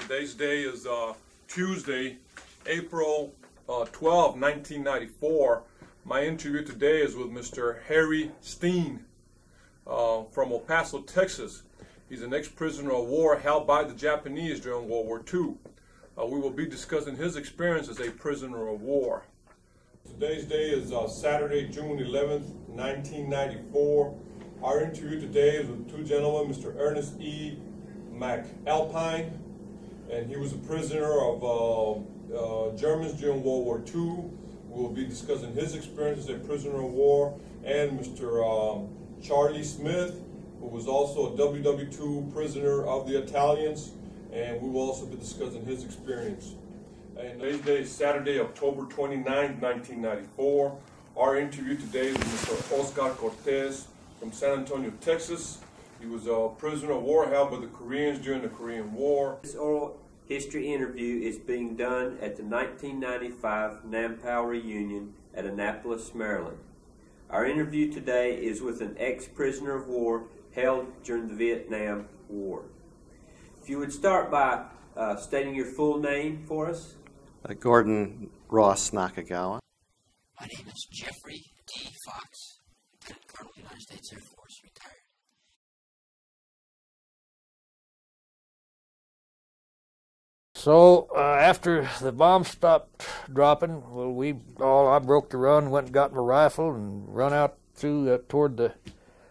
Today's day is Tuesday, April 12, 1994. My interview today is with Mr. Harry Steen from El Paso, Texas. He's an ex-prisoner of war held by the Japanese during World War II. We will be discussing his experience as a prisoner of war. Today's day is Saturday, June 11th, 1994. Our interview today is with two gentlemen, Mr. Ernest E. McAlpine, and he was a prisoner of Germans during World War II. We will be discussing his experience as a prisoner of war, and Mr. Charlie Smith, who was also a WW2 prisoner of the Italians, and we will also be discussing his experience. And today's day is Saturday, October 29, 1994. Our interview today is with Mr. Oscar Cortez from San Antonio, Texas. He was a prisoner of war held by the Koreans during the Korean War. This oral history interview is being done at the 1995 NAMPOW reunion at Annapolis, Maryland. Our interview today is with an ex-prisoner of war held during the Vietnam War. If you would start by stating your full name for us. Gordon Ross Nakagawa. My name is Jeffrey T. Fox, Lieutenant Colonel, United States Air Force, retired. So after the bombs stopped dropping, well, I broke the run, went and got my rifle and run out through toward the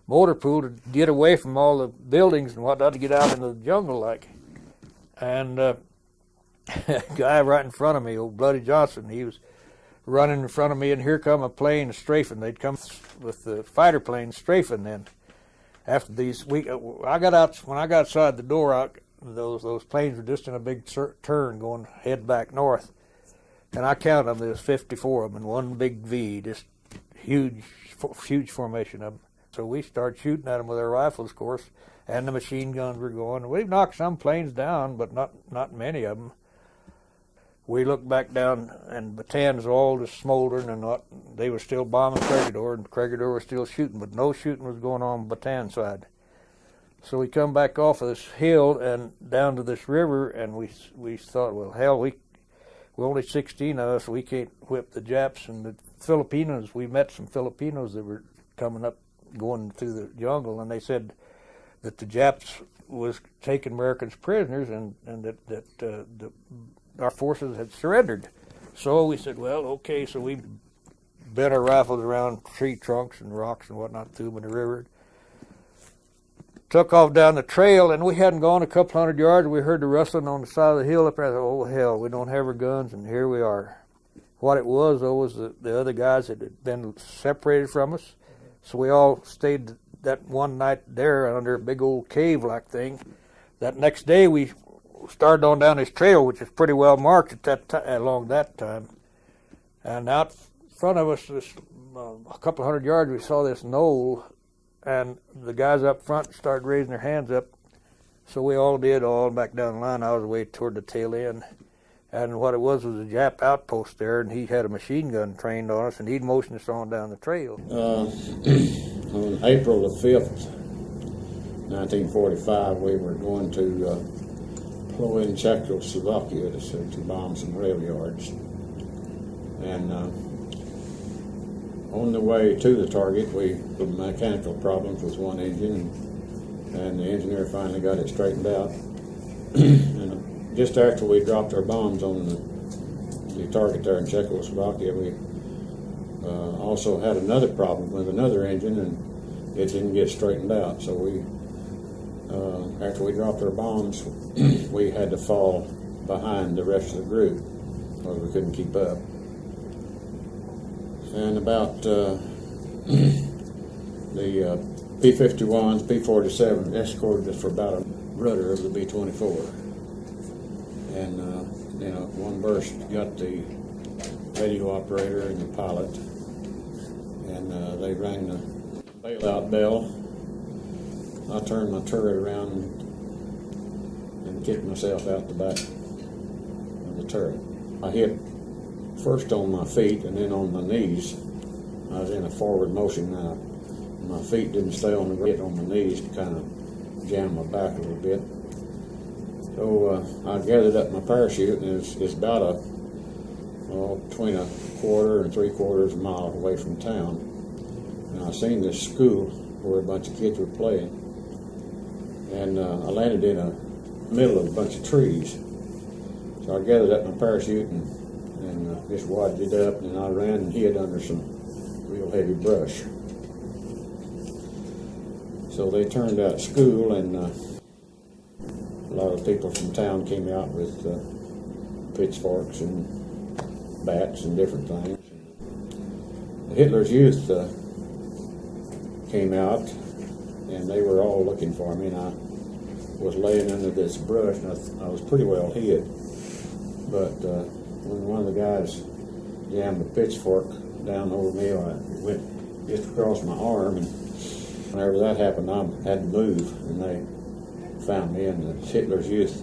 motor pool to get away from all the buildings and whatnot, to get out into the jungle like. And a guy right in front of me, old Bloody Johnson, he was running in front of me, and here come a plane strafing. They'd come with the fighter plane strafing. Then after these, I got out, when I got outside the door, those planes were just in a big turn going head back north, and I counted them. There was 54 of them in one big V, just huge formation of them. So we started shooting at them with our rifles, of course, and the machine guns were going. We've knocked some planes down, but not many of them. We looked back down, and Batan's all just smoldering, and they were still bombing Corregidor, and Corregidor was still shooting, but no shooting was going on Batan's side. So we come back off of this hill and down to this river, and we thought, well, hell, we're only 16 of us, we can't whip the Japs. And the Filipinos, we met some Filipinos that were coming up, going through the jungle, and they said that the Japs was taking Americans prisoners, and that our forces had surrendered. So we said, well, okay, so we bent our rifles around tree trunks and rocks and whatnot, threw them in the river. Took off down the trail, and we hadn't gone a couple hundred yards, and we heard the rustling on the side of the hill up there. I thought, oh, hell, we don't have our guns, and here we are. What it was, though, was the other guys that had been separated from us. So we all stayed that one night there under a big old cave-like thing. That next day, we started on down this trail, which is pretty well marked at along that time. And out in front of us, a couple hundred yards, we saw this knoll, and the guys up front started raising their hands up. So we all did, all back down the line. I was way toward the tail end. And what it was a Jap outpost there, and he had a machine gun trained on us, and he'd motion us on down the trail. On April the 5th, 1945, we were going to deploy in Czechoslovakia to bomb some rail yards. And on the way to the target, we had mechanical problems with one engine, and the engineer finally got it straightened out. And just after we dropped our bombs on the target there in Czechoslovakia, we also had another problem with another engine, and it didn't get straightened out. So after we dropped our bombs, we had to fall behind the rest of the group because we couldn't keep up. And about the P-51s, P-47 escorted us for about a rudder of the B-24. And one burst got the radio operator and the pilot, and they rang the bailout bell. I turned my turret around and kicked myself out the back of the turret. I hit first on my feet and then on my knees. I was in a forward motion now. My feet didn't stay on the ground, on my knees to kind of jam my back a little bit. So I gathered up my parachute, and it's about between a quarter and 3/4 mile away from town. And I seen this school where a bunch of kids were playing, and I landed in the middle of a bunch of trees. So I gathered up my parachute and just wadded it up, and I ran and hid under some real heavy brush. So they turned out school, and a lot of people from town came out with pitchforks and bats and different things. Hitler's Youth came out, and they were all looking for me, and I was laying under this brush, and I was pretty well hid. But when one of the guys jammed a pitchfork down over me, it went just across my arm, and whenever that happened, I had to move, and they found me. And the Hitler's Youth,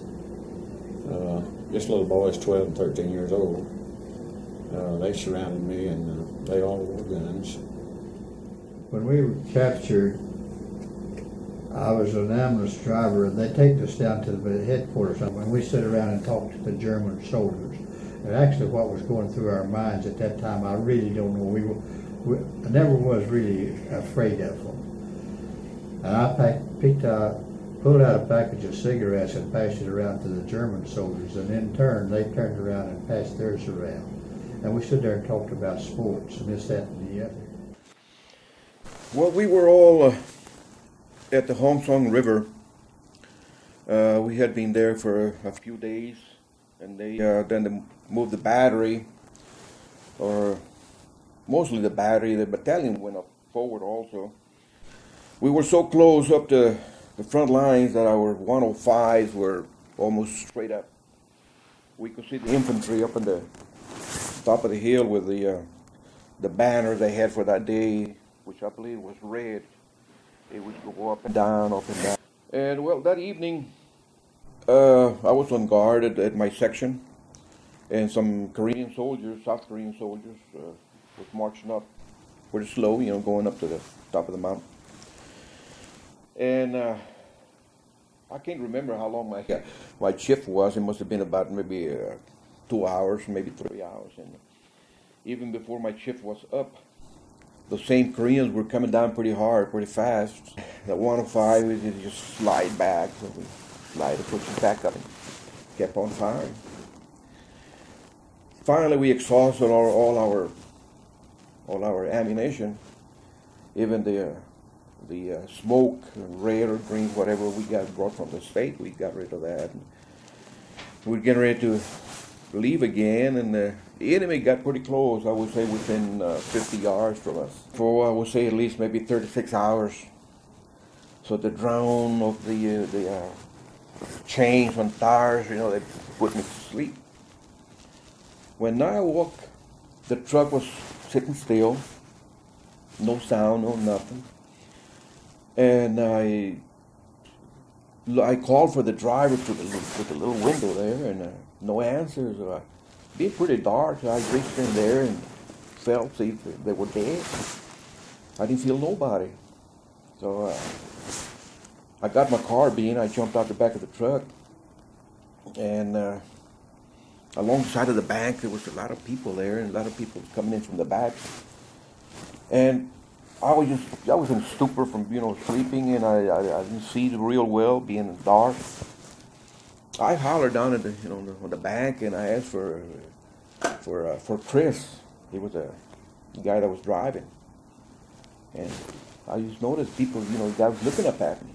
just little boys, 12 and 13 years old, they surrounded me, and they all wore guns. When we were captured, I was an ambulance driver, and they take us down to the headquarters. And when we sit around and talk to the German soldiers, and actually what was going through our minds at that time, I really don't know. I never was really afraid of them. And I pulled out a package of cigarettes and passed it around to the German soldiers, and in turn they turned around and passed theirs around. And we stood there and talked about sports and this, that, and the other. Well, we were all at the Homsong River. We had been there for a few days, and then they moved the battery, or mostly the battery. The battalion went up forward also. We were so close up to the front lines that our 105s were almost straight up. We could see the infantry up on the top of the hill with the banner they had for that day, which I believe was red. It would go up and down, up and down. And well, that evening, I was on guard at my section, and some Korean soldiers, South Korean soldiers, was marching up pretty slow, going up to the top of the mountain. And I can't remember how long my shift was. It must have been about maybe 2 hours, maybe 3 hours. And even before my shift was up, the same Koreans were coming down pretty hard, pretty fast. The 105, we just slide back. So we slide and push it back up and kept on firing. Finally, we exhausted all our ammunition, even the smoke, red or green, whatever we brought from the state. We got rid of that. And we were getting ready to leave again, and the enemy got pretty close. I would say within 50 yards from us. For I would say at least maybe 36 hours. So the drone of the chains on tires, they put me to sleep. When I woke, the truck was sitting still, no sound, no nothing. And I called for the driver to the little window there, and no answers. Being pretty dark, so I reached in there and felt, see if they were dead. I didn't feel nobody. So I got my carbine, I jumped out the back of the truck, and alongside of the bank there was a lot of people there, and a lot of people coming in from the back. And I was in stupor from sleeping, and I didn't see real well, being dark. I hollered down at the on the bank, and I asked for Chris. He was the guy that was driving, and I just noticed people, guys looking up at me.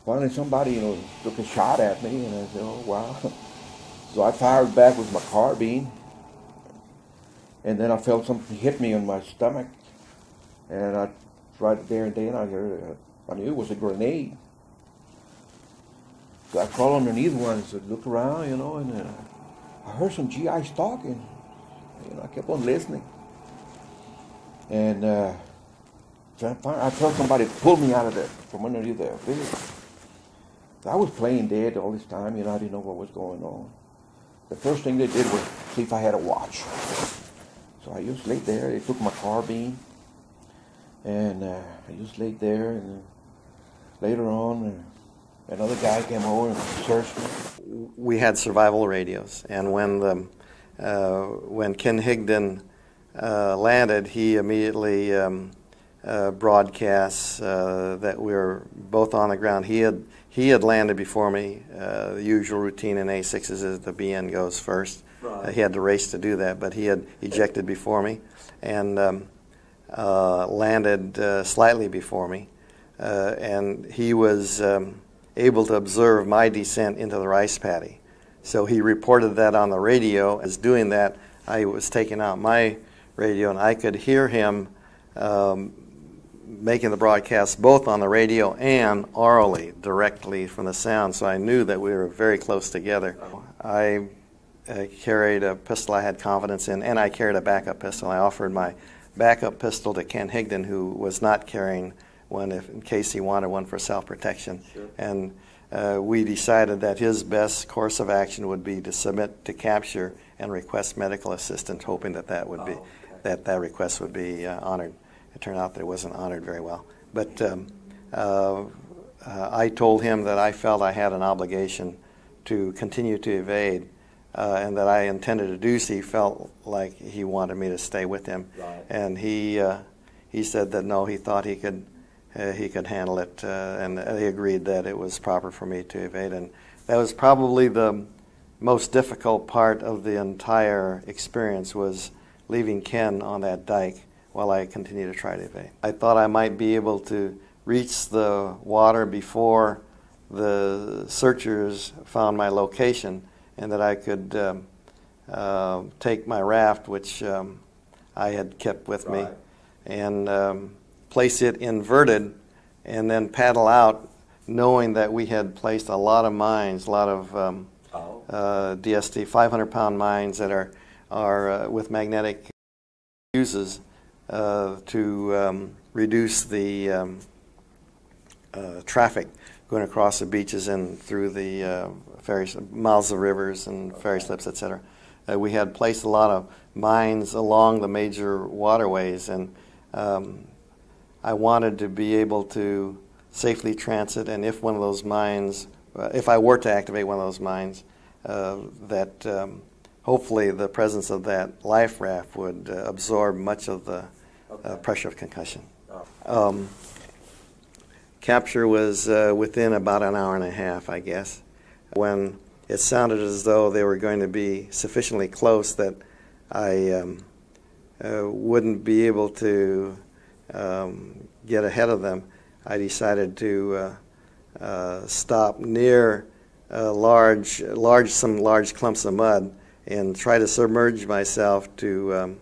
Finally, somebody took a shot at me, and I said, "Oh wow!" So I fired back with my carbine, and then I felt something hit me on my stomach. And right there and then I knew it was a grenade. So I crawled underneath one and said, look around, and I heard some GIs talking. I kept on listening. And I felt somebody pull me out of from underneath there. I was playing dead all this time, I didn't know what was going on. The first thing they did was see if I had a watch. So I just laid there. They took my carbine. And I just laid there, and later on, Another guy came over and searched me. We had survival radios, and when Ken Higdon landed, he immediately broadcasts that we were both on the ground. He had landed before me. The usual routine in A6s is the BN goes first. Right. He had to race to do that, but he had ejected before me and landed slightly before me. And he was able to observe my descent into the rice paddy. So he reported that on the radio. As doing that, I was taking out my radio, and I could hear him making the broadcast both on the radio and orally, directly from the sound. So I knew that we were very close together. I carried a pistol I had confidence in, and I carried a backup pistol. I offered my backup pistol to Ken Higdon, who was not carrying one in case he wanted one for self-protection. Sure. And we decided that his best course of action would be to submit to capture and request medical assistance, hoping that that would be that request would be honored. It turned out that it wasn't honored very well. But I told him that I felt I had an obligation to continue to evade, and that I intended to do so. He felt like he wanted me to stay with him, Right. and he said that no, he thought he could handle it, and he agreed that it was proper for me to evade. And that was probably the most difficult part of the entire experience, was leaving Ken on that dike while I continued to try to evade. I thought I might be able to reach the water before the searchers found my location, and that I could take my raft, which I had kept with me, Right. and place it inverted, and then paddle out, knowing that we had placed a lot of mines, a lot of DST 500-pound mines that are with magnetic fuses to reduce the traffic going across the beaches and through the ferries, mouths of rivers and ferry slips, etc. We had placed a lot of mines along the major waterways, and I wanted to be able to safely transit, and if one of those mines, if I were to activate one of those mines, that hopefully the presence of that life raft would absorb much of the pressure of concussion. Capture was within about an hour and a half, I guess, when it sounded as though they were going to be sufficiently close that I wouldn't be able to get ahead of them. I decided to stop near some large clumps of mud and try to submerge myself to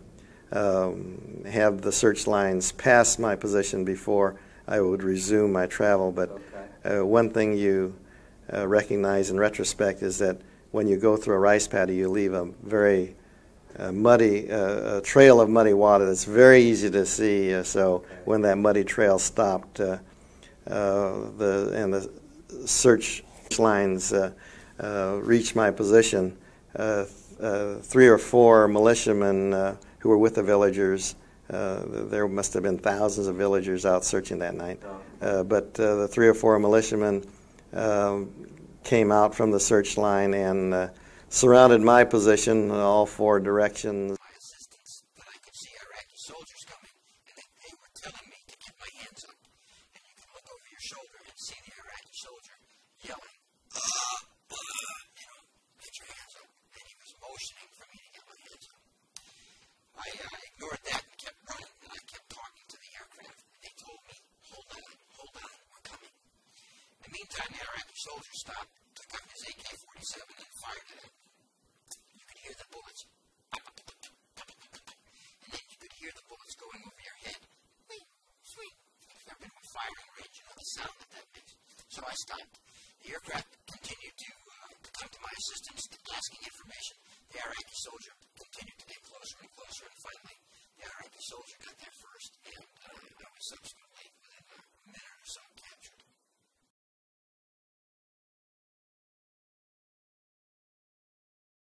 have the search lines pass my position before I would resume my travel. But one thing you recognize in retrospect is that when you go through a rice paddy, you leave a very muddy trail of muddy water that's very easy to see. So when that muddy trail stopped, and the search lines reached my position, 3 or 4 militiamen who were with the villagers. There must have been thousands of villagers out searching that night. But the 3 or 4 militiamen came out from the search line and surrounded my position in all 4 directions. My assistants, but I could see Iraqi soldiers coming, and they were telling me to keep my hands up. And you could look over your shoulder and see the Iraqi soldier yelling, get your hands up. And he was motioning for me to get my hands up. I ignored that and kept running, and I kept talking to the aircraft. They told me, hold on, we're coming. In the meantime, the Iraqi soldier stopped, took out his AK-47 and fired at him. You could hear the bullets. And then you could hear the bullets going over your head. Wait, sweet. If you've ever been to a firing range, you know the sound that makes. So I stopped. The aircraft continued to come to my assistance, asking information. The Iraqi soldier continued to get closer and closer, and finally, the Iraqi soldier got there first, and I was subsequently